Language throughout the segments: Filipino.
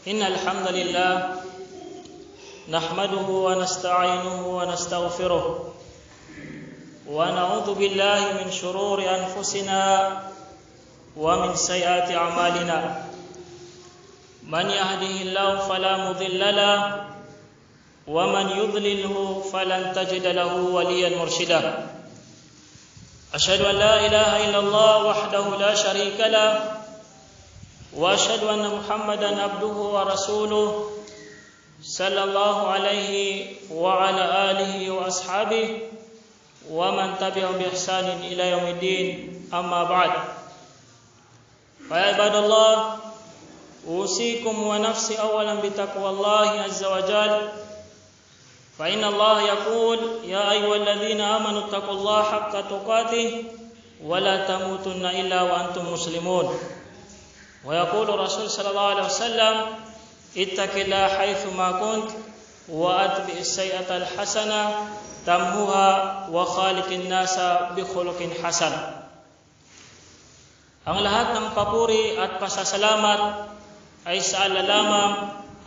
إن الحمد لله نحمده ونستعينه ونستغفره ونعوذ بالله من شرور أنفسنا ومن سيئات أعمالنا من يهده الله فلا مضل له ومن يضلله فلن تجد له وليا مرشدا أشهد أن لا إله إلا الله وحده لا شريك له وأشهد أن محمدا عبده ورسوله صلى الله عليه وعلى آله وأصحابه ومن تبعهم بإحسان إلى يوم الدين أما بعد فيا عباد الله أوصيكم ونفسي أولا بتقوى الله عز وجل فإن الله يقول يا أيها الذين آمنوا اتقوا الله حق تقاته ولا تموتن إلا وأنتم مسلمون ويقول الرسول صلى الله عليه وسلم اتق الله حيثما كنت وأتبع السيئة الحسنة تمحها وخالق الناس بخلق حسن. Ang lahat ng papuri at pasasalamat ay sa Allah lamang,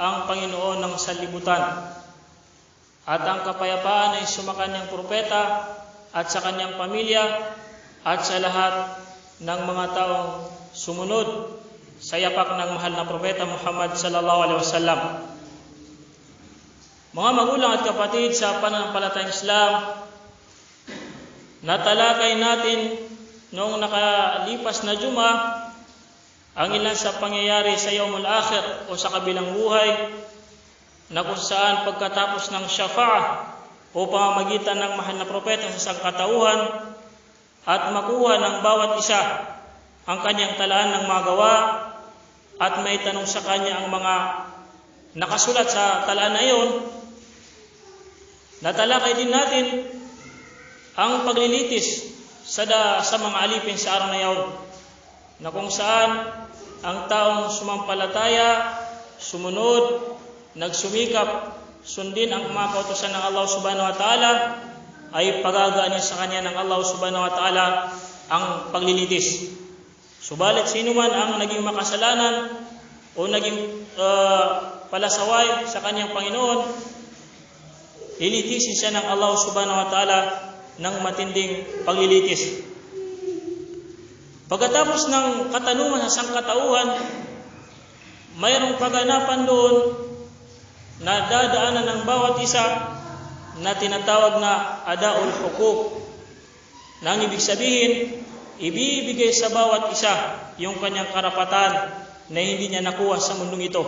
ang Panginoon ng sanlibutan. At ang kapayapaan ay sumakanyang propeta at sa kanyang pamilya at sa lahat ng mga taong sumunod sa yapak ng mahal na propeta Muhammad sallallahu alaihi wasallam. Mga magulang at kapatid sa pananampalatayang Islam, natalakay natin noong nakalipas na Juma ang ilan sa pangyayari sa Yaumul Akhir o sa kabilang buhay, na kung saan pagkatapos ng syafa'ah o pamamagitan ng mahal na propeta sa sangkatauhan at makuha ng bawat isa ang kanyang talaan ng mga gawa at may tanong sa kanya ang mga nakasulat sa talaan na iyon, natalakay din natin ang paglilitis sa mga alipin sa araw na iyon, na kung saan ang taong sumampalataya, sumunod, nagsumikap, sundin ang mga kautusan ng Allah subhanahu wa ta'ala, ay pagagaan niya sa kanya ng Allah subhanahu wa ta'ala ang paglilitis. Subalit sino man ang naging makasalanan o naging palasaway sa kanyang Panginoon, ilitisin siya ng Allah subhanahu wa ta'ala ng matinding paglilitis. Pagkatapos ng katanungan sa sangkatauhan, mayroong kaganapan doon na dadaanan ng bawat isa na tinatawag na adaul hukuk. Nang ibig sabihin, ibibigay sa bawat isa yung kanyang karapatan na hindi niya nakuha sa mundong ito.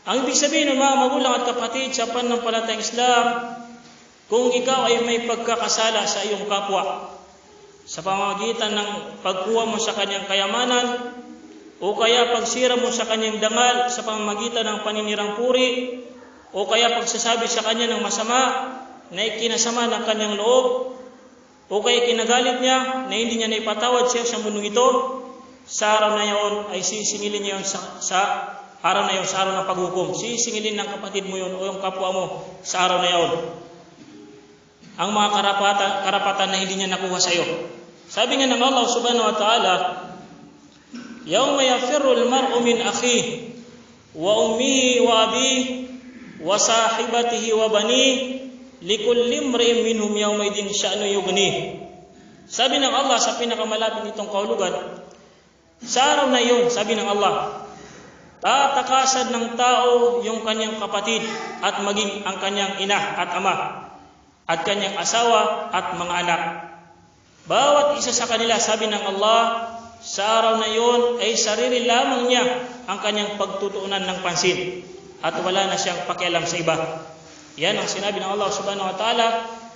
Ang ibig sabihin ng mga magulang at kapatid sa pananampalatayang Islam, kung ikaw ay may pagkakasala sa iyong kapwa sa pamamagitan ng pagkuha mo sa kanyang kayamanan o kaya pagsira mo sa kanyang dangal sa pamamagitan ng paninirang puri o kaya pagsasabi sa kanya ng masama na ikinasama ng kanyang loob o kaya kinagalit niya na hindi niya naipatawad siya sa mundong ito, sa araw na iyon ay sisingilin niya yun sa araw na iyon, sa araw ng paghukom. Sisingilin ng kapatid mo yun o yung kapwa mo sa araw na iyon ang mga karapatan na hindi niya nakuha sa iyo. Sabi nga ng Allah subhanahu wa ta'ala, yawma yafirru al-mar'u min akhihi wa ummihi wa abihi wa sahibatihi wa banihi likulli imri'in minhum yawma idin sya'nu yughni. Sabi ng Allah sa pinakamalapit nitong kahulugan, sa araw na iyon, sabi ng Allah, tatakasan ng tao yung kanyang kapatid at maging ang kanyang ina at ama at kanyang asawa at mga anak. Bawat isa sa kanila, sabi ng Allah, sa araw na iyon ay sarili lamang niya ang kanyang pagtutuunan ng pansin at wala na siyang pakialam sa iba. Yan ang sinabi ng Allah subhanahu wa ta'ala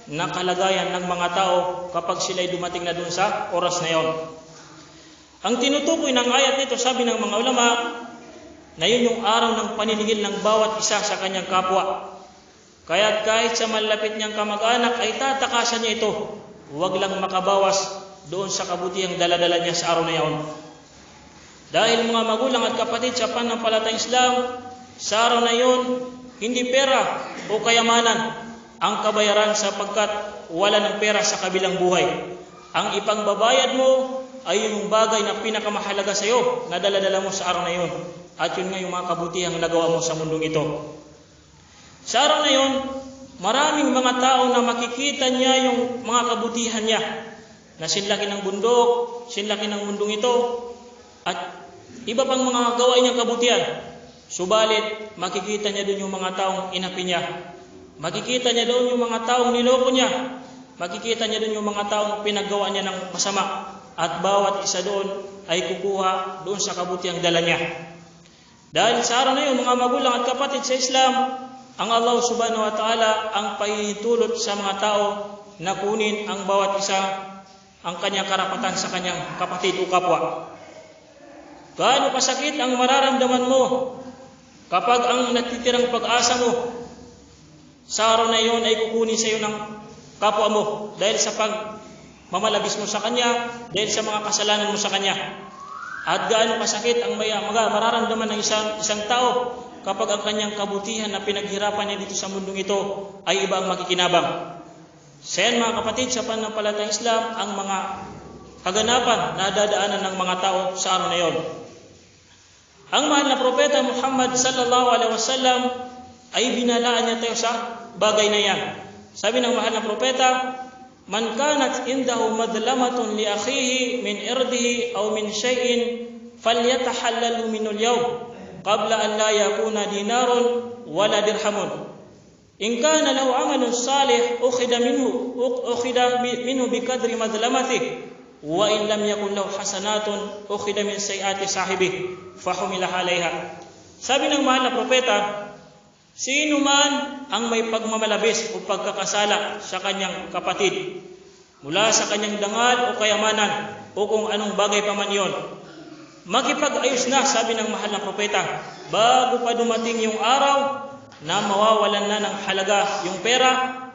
na kalagayan ng mga tao kapag sila'y dumating na dun sa oras na iyon. Ang tinutukoy ng ayat nito, sabi ng mga ulama, na yun yung araw ng paniningil ng bawat isa sa kanyang kapwa. Kaya kahit sa malapit niyang kamag-anak ay tatakasan niya ito, huwag lang makabawas doon sa kabutihang daladala niya sa araw na iyon. Dahil mga magulang at kapatid sa pananampalatayang Islam, sa araw na iyon, hindi pera o kayamanan ang kabayaran sapagkat wala ng pera sa kabilang buhay. Ang ipangbabayad mo ay yung bagay na pinakamahalaga sa iyo na dala-dala mo sa araw na iyon. at yun nga yung mga kabutihang nagawa mo sa mundong ito. Sa araw na yun, maraming mga tao na makikita niya yung mga kabutihan niya, na sinlaki ng bundok, sinlaki ng mundong ito, at iba pang mga gawain niyang kabutihan. Subalit, makikita niya doon yung mga taong inapi niya. Makikita niya doon yung mga taong niloko niya. Makikita niya doon yung mga taong pinaggawa niya ng masama. At bawat isa doon ay kukuha doon sa kabutihang dala niya. Dahil sa araw na yun, mga magulang at kapatid sa Islam, ang Allah subhanahu wa ta'ala ang pahihintulot sa mga tao na kunin ang bawat isa ang kanyang karapatan sa kanyang kapatid o kapwa. Gaano kasakit ang mararamdaman mo kapag ang natitirang pag-asa mo sa araw na iyon ay kukunin sa iyo ng kapwa mo dahil sa pagmamalabis mo sa kanya, dahil sa mga kasalanan mo sa kanya. At gaano kasakit ang mararamdaman ng isang tao kapag ang kanyang kabutihan na pinaghirapan niya dito sa mundong ito ay iba ang makikinabang. Sa yan mga kapatid, sa pananampalatayang Islam, ang mga kaganapan na dadaanan ng mga tao sa araw na iyon. Ang mahal na propeta Muhammad sallallahu alaihi wasallam ay binalaan niya tayo sa bagay na yan. Sabi ng mahal na propeta, "Man kanat indahu madlamatun li akhihi min irdihi aw min shay'in falyatahallalu minhu al-yawm qabla an la yakuna dinarun wala dirhamun. In kana lahu 'amalun salih ukhida minhu biqadri madlamatihi wa in lam yakun lahu hasanatun ukhida min sayiati sahibi fahumila 'alayha." Sabi ng mahal na propeta, sino man ang may pagmamalabis o pagkakasala sa kanyang kapatid mula sa kanyang dangal o kayamanan o kung anong bagay pa man iyon, makipag-ayos na, sabi ng mahal na propeta, bago pa dumating yung araw na mawawalan na ng halaga yung pera,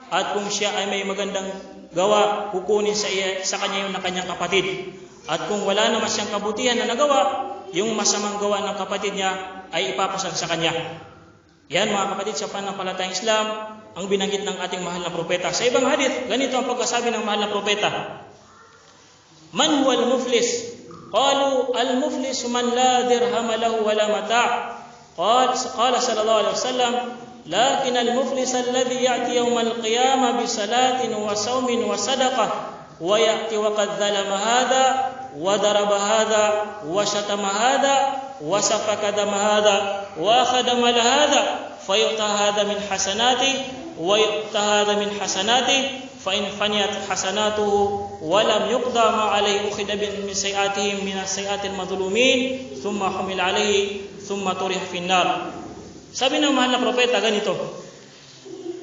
at kung siya ay may magandang gawa, kukunin sa kanya yung na kanyang kapatid. At kung wala naman siyang kabutihan na nagawa, yung masamang gawa ng kapatid niya ay ipapasan sa kanya. Yan mga kapatid, sa pananampalatayang Islam, ang binanggit ng ating mahal na propeta. Sa ibang hadith, ganito ang pagkasabi ng mahal na propeta. Man huwa al-muflis? Qalu al-muflis man la dirham lahu wa la mata'. Qala sallallahu alaihi wasallam, lakin al-muflis alladhi ya'ti yawm al-qiyamah bi salatin wa sawmin wa sadaqah wa ya'ti wa qad dhalama hadha wa daraba hadha wa shatama hadha wa safaka dama hadha wa akhadha mal hadha fayu'ta hadha min hasanati wa yu'ta hadha min hasanati fa in faniyat hasanatuhu wa lam yuqda ma alayhi ukhida min sayiatihim min sayiatil madhlumin thumma humil alayhi thumma turiha fin nar. Sabi ng mahal na propeta ganito,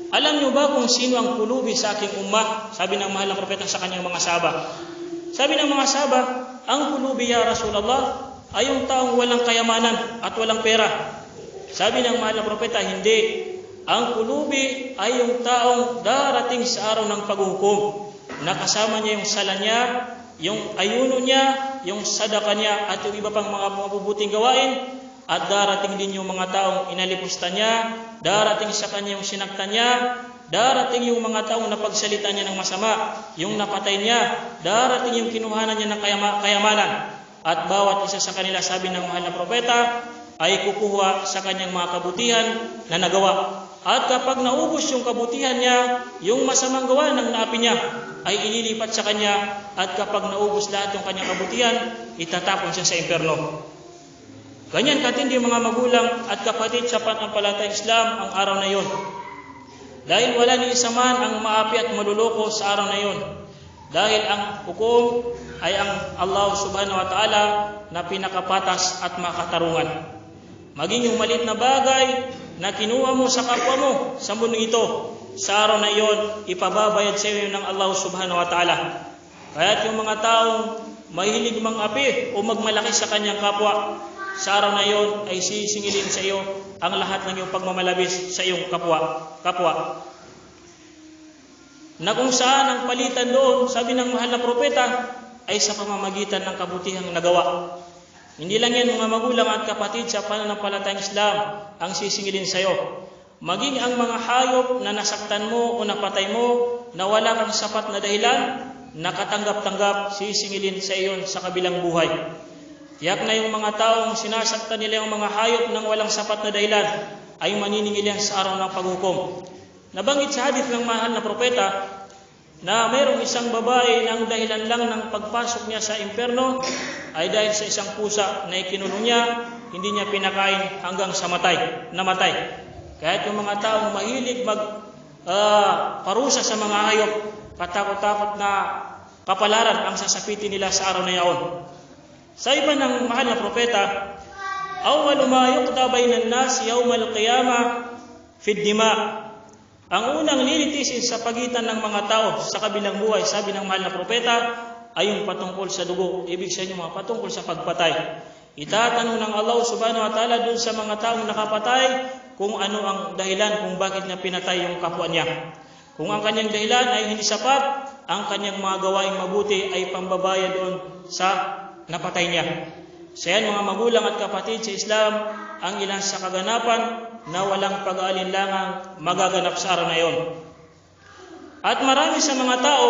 alam niyo ba kung sino ang kulubi sa aking ummah? Sabi ng mahal na propeta sa kanyang mga sahaba. Sabi ng mga sahaba, ang kulubi ya Rasulullah ay yung taong walang kayamanan at walang pera. Sabi ng mahal na propeta, hindi. Ang kulubi ay yung taong darating sa araw ng paghukom. Nakasama niya yung sala niya, yung ayuno niya, yung sadaka niya, at yung iba pang mga mabubuting gawain. At darating din yung mga taong inalipusta niya, darating sa kanya yung sinaktan niya, darating yung mga taong napagsalita niya ng masama, yung napatay niya, darating yung kinuhanan niya ng kayamanan. At bawat isa sa kanila, sabi ng mahal na propeta, ay kukuha sa kanyang mga kabutihan na nagawa. At kapag naubos yung kabutihan niya, yung masamang gawa ng naapi niya ay ililipat sa kanya. At kapag naubos lahat yung kanyang kabutihan, itatapon siya sa impyerno. Ganyan katindi mga magulang at kapatid sa pananampalatayang Islam ang araw na iyon. Dahil wala ni isa man ang maapi at maluloko sa araw na iyon. Dahil ang hukom ay ang Allah subhanahu wa ta'ala na pinakapatas at makatarungan. Maging yung maliit na bagay na kinuha mo sa kapwa mo sa mundo ito, sa araw na iyon, ipababayad sa iyo ng Allah subhanahu wa ta'ala. Kaya't yung mga taong mahilig mang-api o magmalaki sa kanyang kapwa, sa araw na iyon ay sisingilin sa iyo ang lahat ng iyong pagmamalabis sa iyong kapwa. Na kung saan ang palitan doon, sabi ng mahal na propeta, ay sa pamamagitan ng kabutihang nagawa. Hindi lang yan mga magulang at kapatid sa pananampalatayang Islam ang sisingilin sa iyo. Maging ang mga hayop na nasaktan mo o napatay mo na wala kang sapat na dahilan, nakatanggap-tanggap, sisingilin sa iyo sa kabilang buhay. Tiyak na yung mga taong sinasaktan nila yung mga hayop ng walang sapat na dahilan ay maniningil yan sa araw ng paghukom. Nabanggit sa hadith ng mahal na propeta na mayroong isang babae na ang dahilan lang ng pagpasok niya sa impyerno ay dahil sa isang pusa na ikinulong niya, hindi niya pinakain hanggang sa namatay. Kahit yung mga taong mahilig parusa sa mga hayop, katakot-takot na kapalaran ang sasapitin nila sa araw na yaon. Sa iba ng mahal na propeta, awwalu ma yuqda bainan nas yawmal qiyamah fi ad-dima. Ang unang lilitisin sa pagitan ng mga tao sa kabilang buhay, sabi ng mahal na propeta, ay yung patungkol sa dugo. Ibig sabihin yung mga patungkol sa pagpatay. Itatanong ng Allah subhanahu wa ta'ala dun sa mga taong nakapatay kung ano ang dahilan kung bakit niya pinatay yung kapwa niya. Kung ang kanyang dahilan ay hindi sapat, ang kanyang mga gawaing mabuti ay pambabaya doon sa napatay niya. So yan mga magulang at kapatid sa Islam, ang ilan sa kaganapan na walang pag-aalinlangang magaganap sa araw na iyon. At marami sa mga tao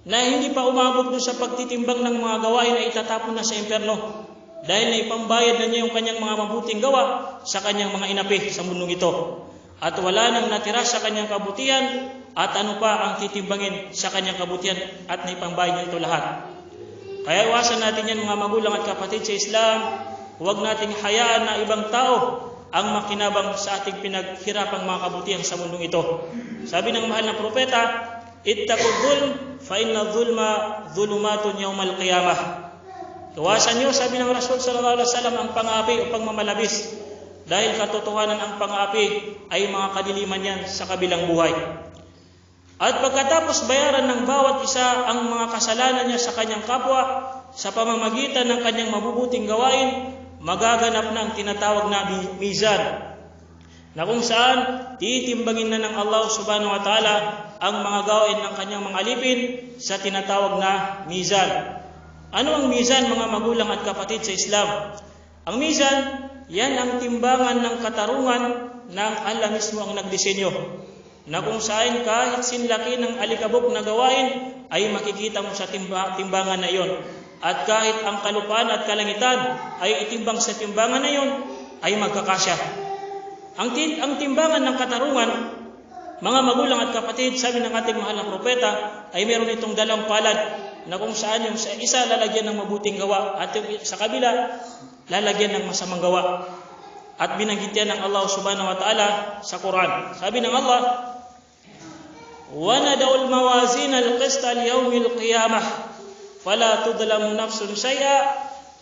na hindi pa umabot doon sa pagtitimbang ng mga gawain ay itatapon na sa impyerno dahil naipambayad na niya yung kanyang mga mabuting gawa sa kanyang mga inapi sa mundong ito. At wala nang natira sa kanyang kabutihan at ano pa ang titimbangin sa kanyang kabutihan at naipambayad niya ito lahat. Kaya iwasan natin yan mga magulang at kapatid sa Islam. Huwag nating hayaan na ibang tao ang makinabang sa ating pinaghirapang mga kabutihan sa mundong ito. Sabi ng mahal na propeta, ittaqud dhulm fa inna dhulma dhulumatun yawmal qiyamah. Iwasan niyo, sabi ng Rasul sallallahu alaihi wasallam, ang pang-aapi o pagmamalabis dahil katotohanan ang pang-aapi ay mga kadiliman yan sa kabilang buhay. At pagkatapos bayaran ng bawat isa ang mga kasalanan niya sa kanyang kapwa sa pamamagitan ng kanyang mabubuting gawain, magaganap na ang tinatawag na mizan, na kung saan titimbangin na ng Allah subhanahu wa ta'ala ang mga gawain ng kanyang mga alipin sa tinatawag na mizan. Ano ang mizan mga magulang at kapatid sa Islam? Ang mizan, yan ang timbangan ng katarungan ng Allah mismo ang nagdisenyo, na kung saan kahit sinlaki ng alikabok na gawain ay makikita mo sa timbangan na iyon. At kahit ang kalupaan at kalangitan ay itimbang sa timbangan na iyon, ay magkakasya. Ang timbangan ng katarungan, mga magulang at kapatid, sabi ng ating mahal na propeta, ay meron itong dalawang palad na kung saan yung sa isa lalagyan ng mabuting gawa at yung sa kabila lalagyan ng masamang gawa. At binanggit yan ng Allah subhanahu wa ta'ala sa Quran. Sabi ng Allah, وَنَدَعُ الْمَوَازِينَ الْقِسْطَ لِيَوْمِ الْقِيَامَةِ فَلَا تُظْلَمُ نَفْسٌ شَيْئًا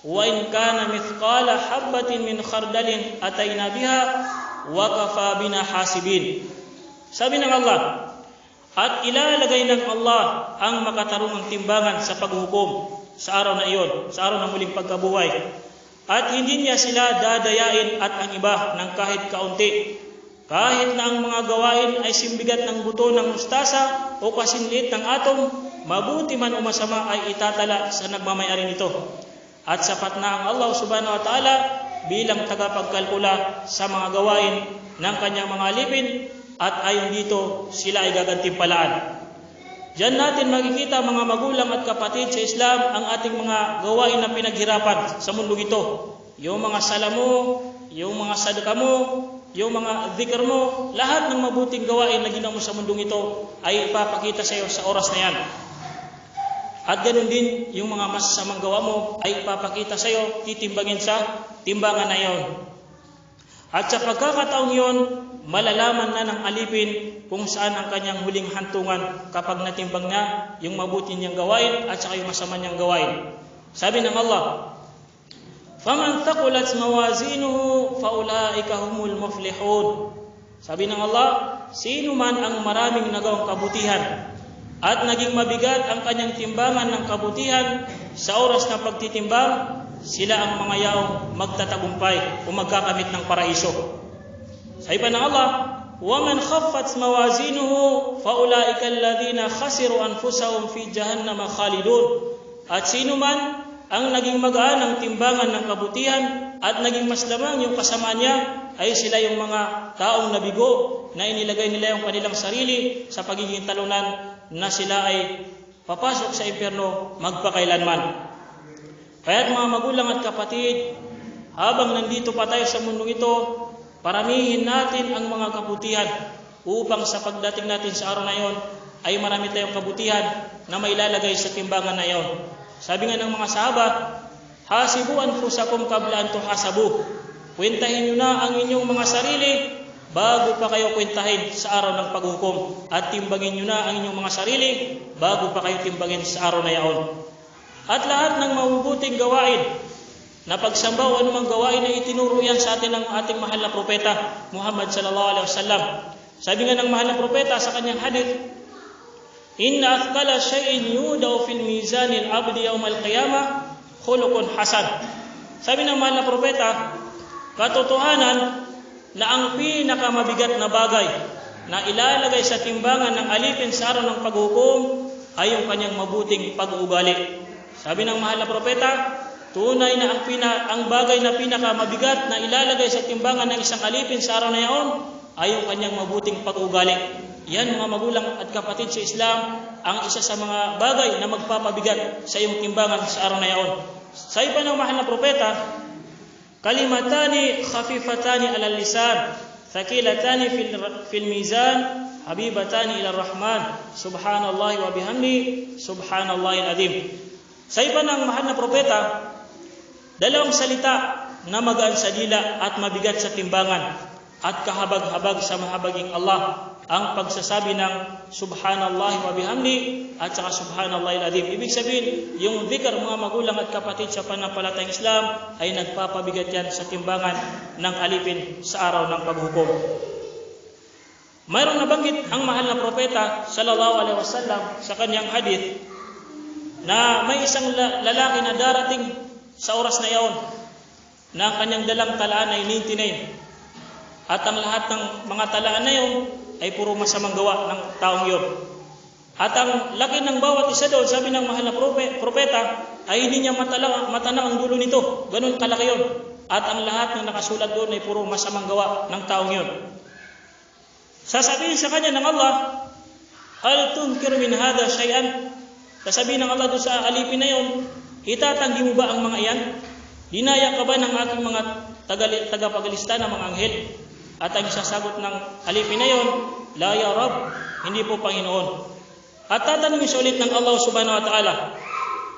وَإِنْ كَانَ مِثْقَالَ حَبَّةٍ مِنْ خَرْدَلٍ أَتَيْنَا بِهَا وَكَفَى بِنَا حَاسِبِينَ. Sabi ng Allah, at ilalagay ng Allah ang makatarungang timbangan sa paghukom sa araw na iyon, sa araw ng muling pagkabuhay. At hindi niya sila dadayain at ang iba ng kahit kaunti. Kahit na ang mga gawain ay simbigat ng buto ng mustasa o kasinliit ng atom, mabuti man o masama ay itatala sa nagmamayari nito. At sapat na ang Allah subhanahu wa ta'ala bilang tagapagkalkula sa mga gawain ng kanyang mga alipin, at ayon dito sila ay gagantimpalaan. Diyan natin makikita mga magulang at kapatid sa Islam ang ating mga gawain na pinaghirapan sa mundo ito. Yung mga sala mo, yung mga sadaka mo, yung mga dhikr mo, lahat ng mabuting gawain na ginawa mo sa mundong ito ay ipapakita sa iyo sa oras na yan. At ganoon din yung mga masasamang gawa mo ay ipapakita sa iyo, titimbangin sa timbangan na iyon. At sa pagkakataong iyon, malalaman na ng alipin kung saan ang kanyang huling hantungan kapag natimbang niya yung mabuti niyang gawain at saka yung masama niyang gawain. Sabi ng Allah, فَمَنْ ثَقُلَتْ مَوَازِينُهُ فَأُولَٰئِكَ هُمُ الْمُفْلِحُونَ. Sabi ng Allah, sino man ang maraming nagawang kabutihan at naging mabigat ang kanyang timbangan ng kabutihan sa oras ng pagtitimbang, sila ang mga yaong magtatagumpay o magkakamit ng paraiso. Sa iba ng Allah, وَمَنْ خَفَّتْ مَوَازِينُهُ فَأُولَٰئِكَ الَّذِينَ خَسِرُوا أَنفُسَهُمْ فِي جَهَنَّمَ خَالِدُونَ. At sino man ang naging magaan ng timbangan ng kabutihan at naging mas lamang yung kasama niya, ay sila yung mga taong nabigo na inilagay nila yung kanilang sarili sa pagiging talunan na sila ay papasok sa impyerno magpakailanman. Kaya't mga magulang at kapatid, habang nandito pa tayo sa mundo ito, paramihin natin ang mga kabutihan upang sa pagdating natin sa araw na iyon ay marami tayong kabutihan na mailalagay sa timbangan na iyon. Sabi nga ng mga sahabat, hasibu anfusakum qabla an tuhasabu. Kwentahin nyo na ang inyong mga sarili bago pa kayo kwentahin sa araw ng paghukom. At timbangin nyo na ang inyong mga sarili bago pa kayo timbangin sa araw na iyon. At lahat ng mabubuting gawain na pagsamba o anumang gawain na itinuro yan sa atin ng ating mahal na propeta Muhammad sallallahu alaihi wasallam. Sabi nga ng mahal na propeta sa kanyang hadith, inna athqala shay'in yudau fil mizanil abdi yawmal qiyamah khuluqun hasan. Sabi ng mahal na propeta, katotohanan na ang pinakamabigat na bagay na ilalagay sa timbangan ng alipin sa araw ng paghukom ay yung kanyang mabuting pag-uugali. Sabi ng mahal na propeta, tunay na ang bagay na pinakamabigat na ilalagay sa timbangan ng isang alipin sa araw na iyon ay yung kanyang mabuting pag-uugali. Yan mga magulang at kapatid sa Islam, ang isa sa mga bagay na magpapabigat sa iyong timbangan sa araw na iyon. Sa iba ng mahal na propeta, kalimatani khafifatani alal lisan, thaqilatani fil mizan, habibatani ila rahman, subhanallahi wa bihamdi, subhanallahil azim. Sa iba ng mahal na propeta, dalawang salita na magaan sa dila at mabigat sa timbangan at kahabag-habag sa mahabaging Allah, ang pagsasabi ng subhanallahi wa bihamdi at saka subhanallahil azim. Ibig sabihin, yung dhikr mga magulang at kapatid sa panampalatayang Islam ay nagpapabigat yan sa timbangan ng alipin sa araw ng paghukom. Mayroong nabanggit ang mahal na propeta sallallahu alaihi wasallam sa kanyang hadith na may isang lalaki na darating sa oras na iyon na kanyang dalang talaan ay 99 at ang lahat ng mga talaan na iyon ay puro masamang gawa ng taong iyon. At ang laki ng bawat isa doon, sabi ng mahal na propeta, ay hindi niya matanaw ang dulo nito. Ganun kalaki yun. At ang lahat ng nakasulat doon ay puro masamang gawa ng taong iyon. Sasabihin sa kanya ng Allah, hal tunkiru min hadha shay'an? Sasabihin ng Allah doon sa alipin na yun, itatanggi mo ba ang mga iyan? Dinaya ka ba ng aking mga tagapagalista ng mga anghel? At ang isasagot ng alipin na yun, la ya Rab, hindi po Panginoon. At tatanungin siya ulit ng Allah subhanahu wa ta'ala,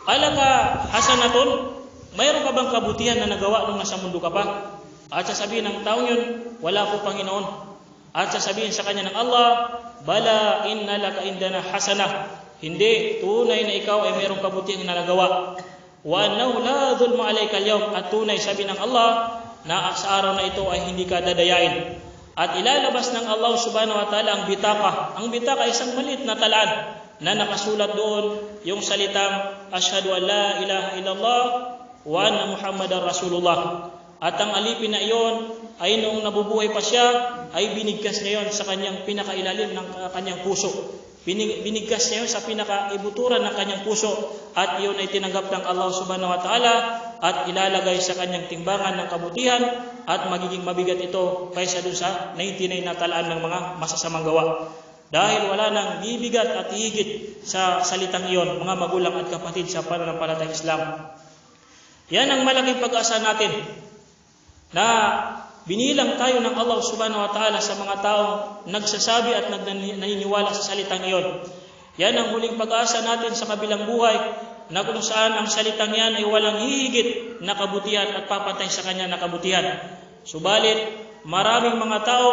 alaka hasanatun, mayroon ka bang kabutihan na nagawa nung nasa mundo ka pa? At sasabihin ng taong yun, wala po Panginoon. At sasabihin sa kanya ng Allah, bala inna laka indana hasanah, hindi, tunay na ikaw ay mayroong kabutihan na nagawa. Wa annahu la dhulma alayka al-yawm, at tunay sabi ng Allah na sa araw na ito ay hindi ka dadayain. At ilalabas ng Allah subhanahu wa ta'ala ang bitaka. Ang bitaka ay isang maliit na talaan na nakasulat doon yung salitang asyhadu an la ilaha illallah wa anna muhammadar rasulullah. At ang alipin na iyon ay noong nabubuhay pa siya ay binigkas niya yon sa kanyang pinakailalim ng kanyang puso. Binigkas niya yun sa pinakaibuturan ng kanyang puso at iyon ay tinanggap ng Allah subhanahu wa ta'ala at ilalagay sa kanyang timbangan ng kabutihan at magiging mabigat ito kaysa dun sa 99 na talaan ng mga masasamang gawa. Dahil wala nang bibigat at higit sa salitang iyon, mga magulang at kapatid sa pananampalatayang Islam. Yan ang malaking pag-asa natin na binilang tayo ng Allah subhanahu wa ta'ala sa mga taong nagsasabi at naniniwala sa salitang iyon. Yan ang huling pag-asa natin sa kabilang buhay na kung saan ang salitang yan ay walang hihigit na kabutihan at papatay sa kanya na kabutihan. Subalit, maraming mga tao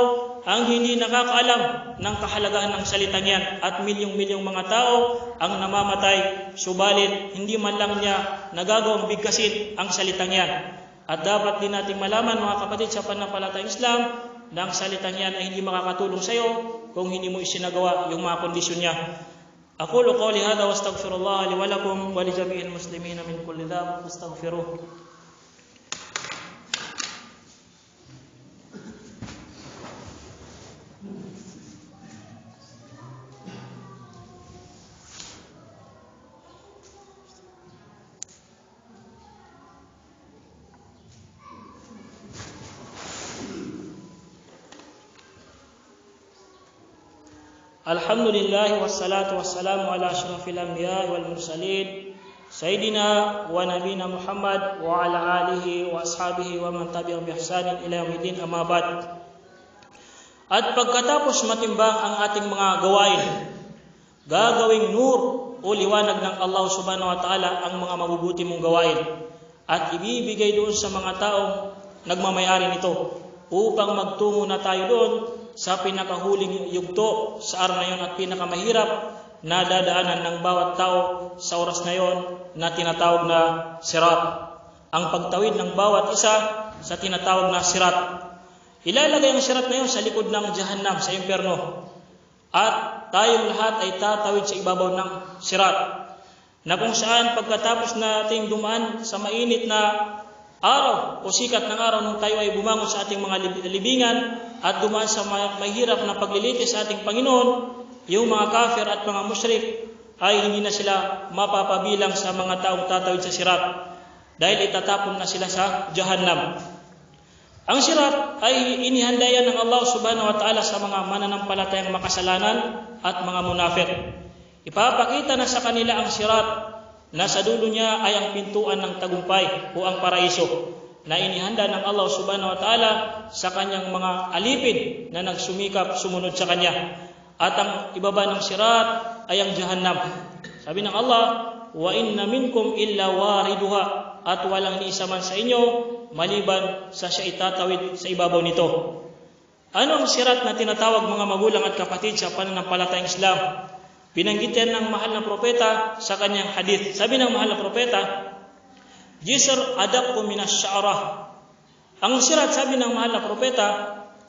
ang hindi nakakaalam ng kahalagahan ng salitang yan at milyong-milyong mga tao ang namamatay, subalit hindi man lang niya nagagawang bigkasin ang salitang yan. At dapat din nating malaman mga kapatid sa pananampalatayang Islam na ang salitang yan ay hindi makakatulong sa iyo kung hindi mo isinagawa yung mga kondisyon niya. Aqulu qawli hadha wastaghfirullah li wa lakum wa li jami'il muslimin min kulli dhanb fastaghfiruh. Alhamdulillah wassalatu wassalamu ala asyrafil anbiya wal mursalin Sayyidina wa nabina Muhammad wa ala alihi wa ashabihi wa man tabi'ahum bi ihsanin ila yaumiddin, amma ba'd. At pagkatapos matimbang ang ating mga gawain, gagawing nur o liwanag ng Allah subhanahu wa ta'ala ang mga mabubuti mong gawain at ibibigay doon sa mga taong nagmamayari nito upang magtungo na tayo doon sa pinakahuling yugto sa araw na yon at pinakamahirap na dadaanan ng bawat tao sa oras na yon na tinatawag na sirat. Ang pagtawid ng bawat isa sa tinatawag na sirat. Ilalagay ang sirat na yon sa likod ng Jahannam, sa impyerno. At tayong lahat ay tatawid sa ibabaw ng sirat. Na kung saan pagkatapos nating dumaan sa mainit na araw o sikat ng araw nung tayo ay bumangon sa ating mga libingan at dumaan sa mahirap na paglilitis sa ating Panginoon, yung mga kafir at mga musyrik ay hindi na sila mapapabilang sa mga taong tatawid sa sirat dahil itatapon na sila sa Jahannam. Ang sirat ay inihandayan ng Allah subhanahu wa ta'ala sa mga mananampalatayang makasalanan at mga munafik. Ipapakita na sa kanila ang sirat na sa dulo niya ay ang pintuan ng tagumpay o ang paraiso na inihanda ng Allah subhanahu wa ta'ala sa kanyang mga alipin na nagsumikap sumunod sa kanya. At ang ibaba ng sirat ay ang Jahannam. Sabi ng Allah, wa inna minkum illa wariduha, at walang ni isa man sa inyo maliban sa siya itatawid sa ibabaw nito. Ano ang sirat na tinatawag mga magulang at kapatid sa pananampalatayang Islam? Binanggitan ng mahal na propeta sa kanyang hadith. Sabi ng mahal na propeta, Jisr adaqqu minas sya'rah. Ang sirat, sabi ng mahal na propeta,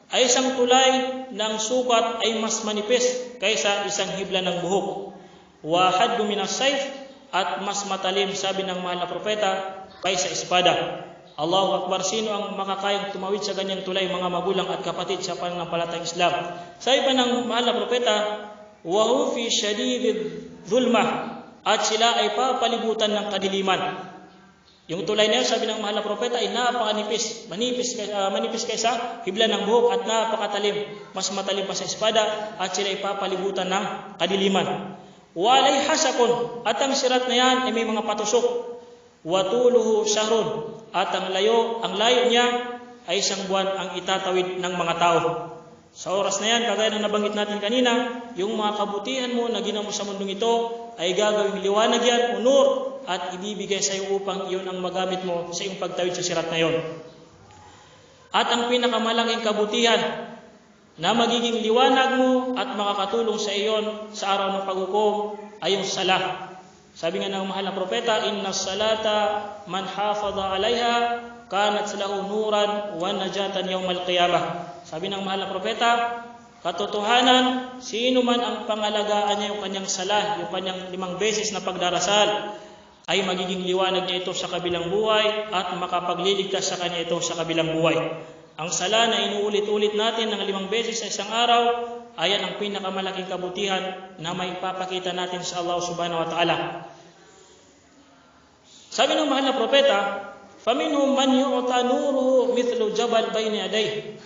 ay isang tulay ng sukat ay mas manipis kaysa isang hibla ng buhok. Wa haddu minas sayf, at mas matalim, sabi ng mahal na propeta, kaysa espada. Allahu Akbar, sino ang makakayang tumawid sa ganyang tulay, mga magulang at kapatid sa pananampalatayang Islam? Sabi pa ng mahal na propeta, wa hum fi shadidid dhulmah, at sila ay papalibutan ng kadiliman. Yung tulay na yun, sabi ng mahal na propeta, ay napakanipis, manipis kaysa hibla ng buhok at napakatalim, mas matalim pa sa espada, at sila ay papalibutan ng kadiliman. Walay hasakon, at ang sirat na yan ay may mga patusok. Watuluhu syahrun, at ang layo niya ay isang buwan ang itatawid ng mga tao. Sa oras na yan, kagaya ng nabanggit natin kanina, yung mga kabutihan mo na ginawa mo sa mundong ito ay gagawing liwanag yan, unur, at ibibigay sa iyo upang iyon ang magamit mo sa iyong pagtawid sa sirat na yon. At ang pinakamalaking kabutihan na magiging liwanag mo at makakatulong sa iyon sa araw ng paghukom ay yung salah. Sabi nga ng mahal na propeta, inna salata man hafadha alaiha kanat lahu nuran wa najatan yawmal qiyamah. Sabi ng mahal na propeta, katotohanan, sino man ang pangalagaan niya yung kanyang salah, yung kanyang 5 beses na pagdarasal, ay magiging liwanag niya ito sa kabilang buhay at makapagliligtas sa kanya ito sa kabilang buhay. Ang sala na inuulit-ulit natin ng 5 beses sa isang araw, ayan ang pinakamalaking kabutihan na may papakita natin sa Allah subhanahu wa ta'ala. Sabi ng mahal na propeta, faminhum man yu'ta nuruhu mithlu jabal bayna yadayhi.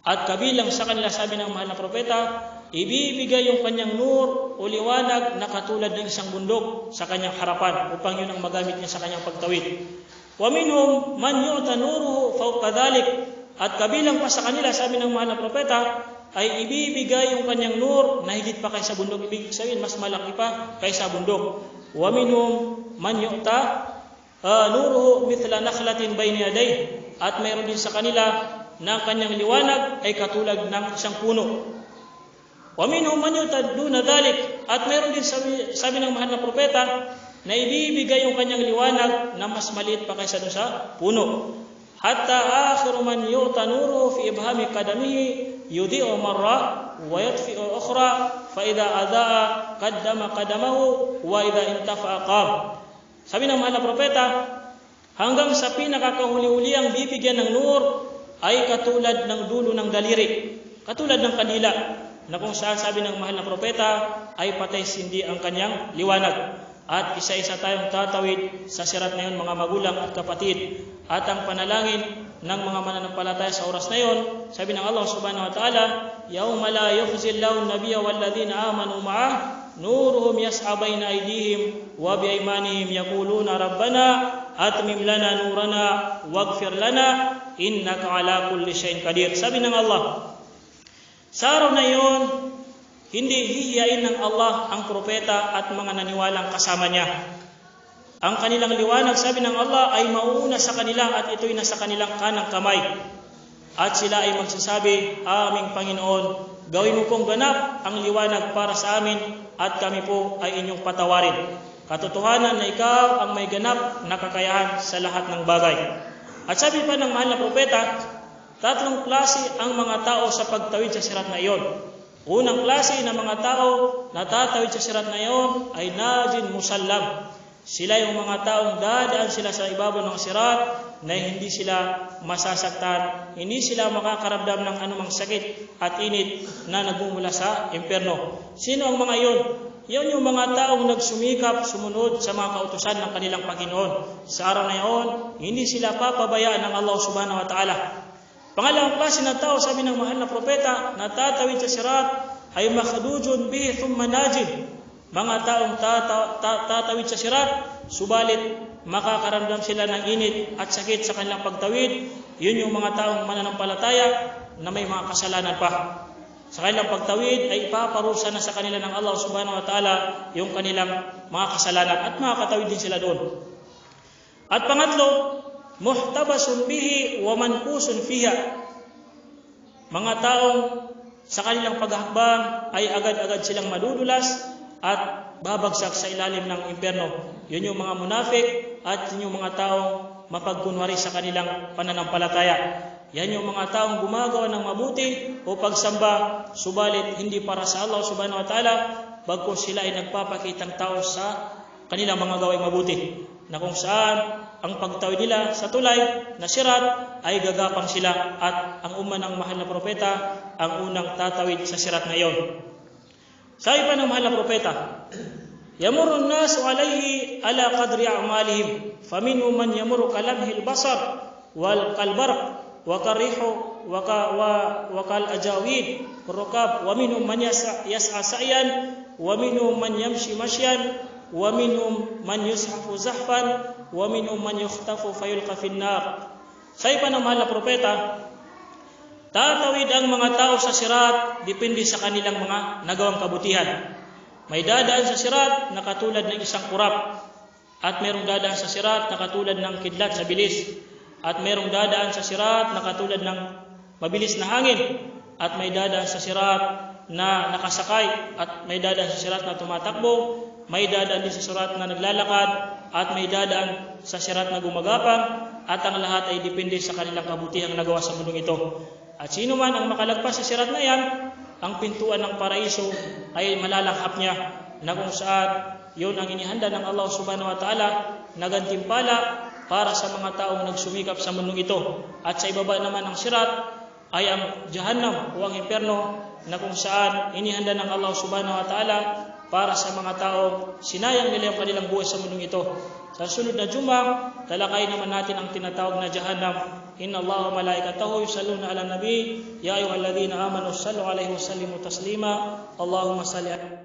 At kabilang sa kanila, sabi ng mahal na propeta, ibibigay yung kanyang nur o liwanag na katulad ng isang bundok sa kanyang harapan upang yun ang magamit niya sa kanyang pagtawid. Wa minhum man yu'ta nuruhu fawqa dhalik. At kabilang pa sa kanila, sabi ng mahal na propeta, ay ibibigay yung kanyang nur na higit pa kaysa bundok. Ibig sabihin, mas malaki pa kaysa bundok. Wa minhum man yu'ta nuruhu mithla nakhlatin bayna yadayhi. At mayroon din sa kanila na kanyang liwanag ay katulad ng isang puno. Wa minhum man yu'ta duna dhalik. At mayroon din, sabi ng mahal na propeta, na ibibigay yung kanyang liwanag na mas maliit pa kaysa doon sa puno. Hatta akhiru man yu'ta nuruhu fi ibhami qadamihi yudhi'u marra wa yatfi'u ukhra fa idza adha'a qaddama qadamahu wa idza intafa'a qam. Sabi ng mahal na propeta, hanggang sa pinakakahuli-huli ang bibigyan ng nur ay katulad ng dulo ng daliri, katulad ng kandila, na kung saan, sabi ng mahal na propeta, ay patay sindi ang kanyang liwanag. At isa-isa tayong tatawid sa sirat na yun, mga magulang at kapatid. At ang panalangin ng mga mananampalataya sa oras na yun, sabi ng Allah subhanahu wa ta'ala, yawma la yukhzillahu an-nabiyya walladhina amanu ma'ah nuruhum yas'a baina aydihim wa bi aymanihim yaquluna rabbana atmim lana nurana waghfir lana innaka ala kulli syai'in qadir. Sabi ng Allah, sa araw na iyon, hindi hihiyain ng Allah ang propeta at mga naniwalang kasama niya. Ang kanilang liwanag, sabi ng Allah, ay mauuna sa kanila at ito'y nasa kanilang kanang kamay. At sila ay magsasabi, aming Panginoon, gawin mo pong ganap ang liwanag para sa amin at kami po ay inyong patawarin. Katotohanan na ikaw ang may ganap na kakayahan sa lahat ng bagay. At sabi pa ng mahal na propeta, tatlong klase ang mga tao sa pagtawid sa sirat na iyon. Unang klase ng mga tao na tatawid sa sirat na iyon ay najin musallam. Sila yung mga taong dadaan sila sa ibabaw ng sirat na hindi sila masasaktan, hindi sila makakaramdam ng anumang sakit at init na nagmumula sa impyerno. Sino ang mga iyon? Yan yung mga taong nagsumikap, sumunod sa mga kautusan ng kanilang Panginoon. Sa araw na iyon, hindi sila papabayaan ng Allah subhanahu wa ta'ala. Pangalawang klase ng tao, sabi ng mahal na propeta, na tatawid sa sirat ay makhdujun bihi thumma najid. Mga taong tatawid sa sirat, subalit makakaramdam sila ng init at sakit sa kanilang pagtawid. Yun yung mga taong mananampalataya na may mga kasalanan pa. Sa kanilang pagtawid ay ipaparusa na sa kanila ng Allah subhanahu wa ta'ala yung kanilang mga kasalanan at makakatawid din sila doon. At pangatlo, muhtabasun bihi wa mankusun fiha. Mga taong sa kanilang paghakbang ay agad-agad silang madudulas at babagsak sa ilalim ng impyerno. Yun yung mga munafik at yun yung mga taong mapagkunwari sa kanilang pananampalataya. Yan yung mga taong gumagawa ng mabuti o pagsamba, subalit hindi para sa Allah subhanahu wa ta'ala, bagkus sila ay nagpapakitang tao sa kanilang mga gawing mabuti, na kung saan ang pagtawid nila sa tulay na sirat ay gagapang sila at ang umma ng mahal na propeta ang unang tatawid sa sirat na iyon. Sabi pa ng mahal na propeta, yamurun nasu alayhi ala qadri a'malihim faminhum man yamuru kalamhil basar wal kalbarq wa karihu wa kal ajawid rukab wa minhum man yas'a sa'yan wa minhum man yamshi mashyan wa minhum man yushafu zahfan wa minhum man yukhtafu fayulqa fin nar. Sabi pa ng mahal na propeta, tatawid ang mga tao sa sirat depende sa kanilang mga nagawang kabutihan. May dadaan sa sirat na katulad ng isang kurap, at mayroong dadaan sa sirat na katulad ng kidlat sa bilis, at mayroong dadaan sa sirat na katulad ng mabilis na hangin, at may dadaan sa sirat na nakasakay, at may dadaan sa sirat na tumatakbo, may dadaan din sa sirat na naglalakad, at may dadaan sa sirat na gumagapang, at ang lahat ay depende sa kanilang kabutihang nagawa sa mundong ito. At sino man ang makalagpas sa sirat na yan, ang pintuan ng paraiso ay malalanghap niya, na kung saan yun ang inihanda ng Allah subhanahu wa ta'ala na gantimpala para sa mga taong nagsumikap sa mundong ito. At sa ibaba naman ng sirat ay ang Jahannam o ang impyerno, na kung saan inihanda ng Allah subhanahu wa ta'ala para sa mga taong sinayang nila yung kanilang buhay sa mundong ito. Sa sunod na Juma, talakayin naman natin ang tinatawag na Jahannam. Inna Allah wa malaikatahu yusalluna ala nabi ya ayyuhalladhina amanu sallu alaihi wa sallimu taslima. Allahumma salli ala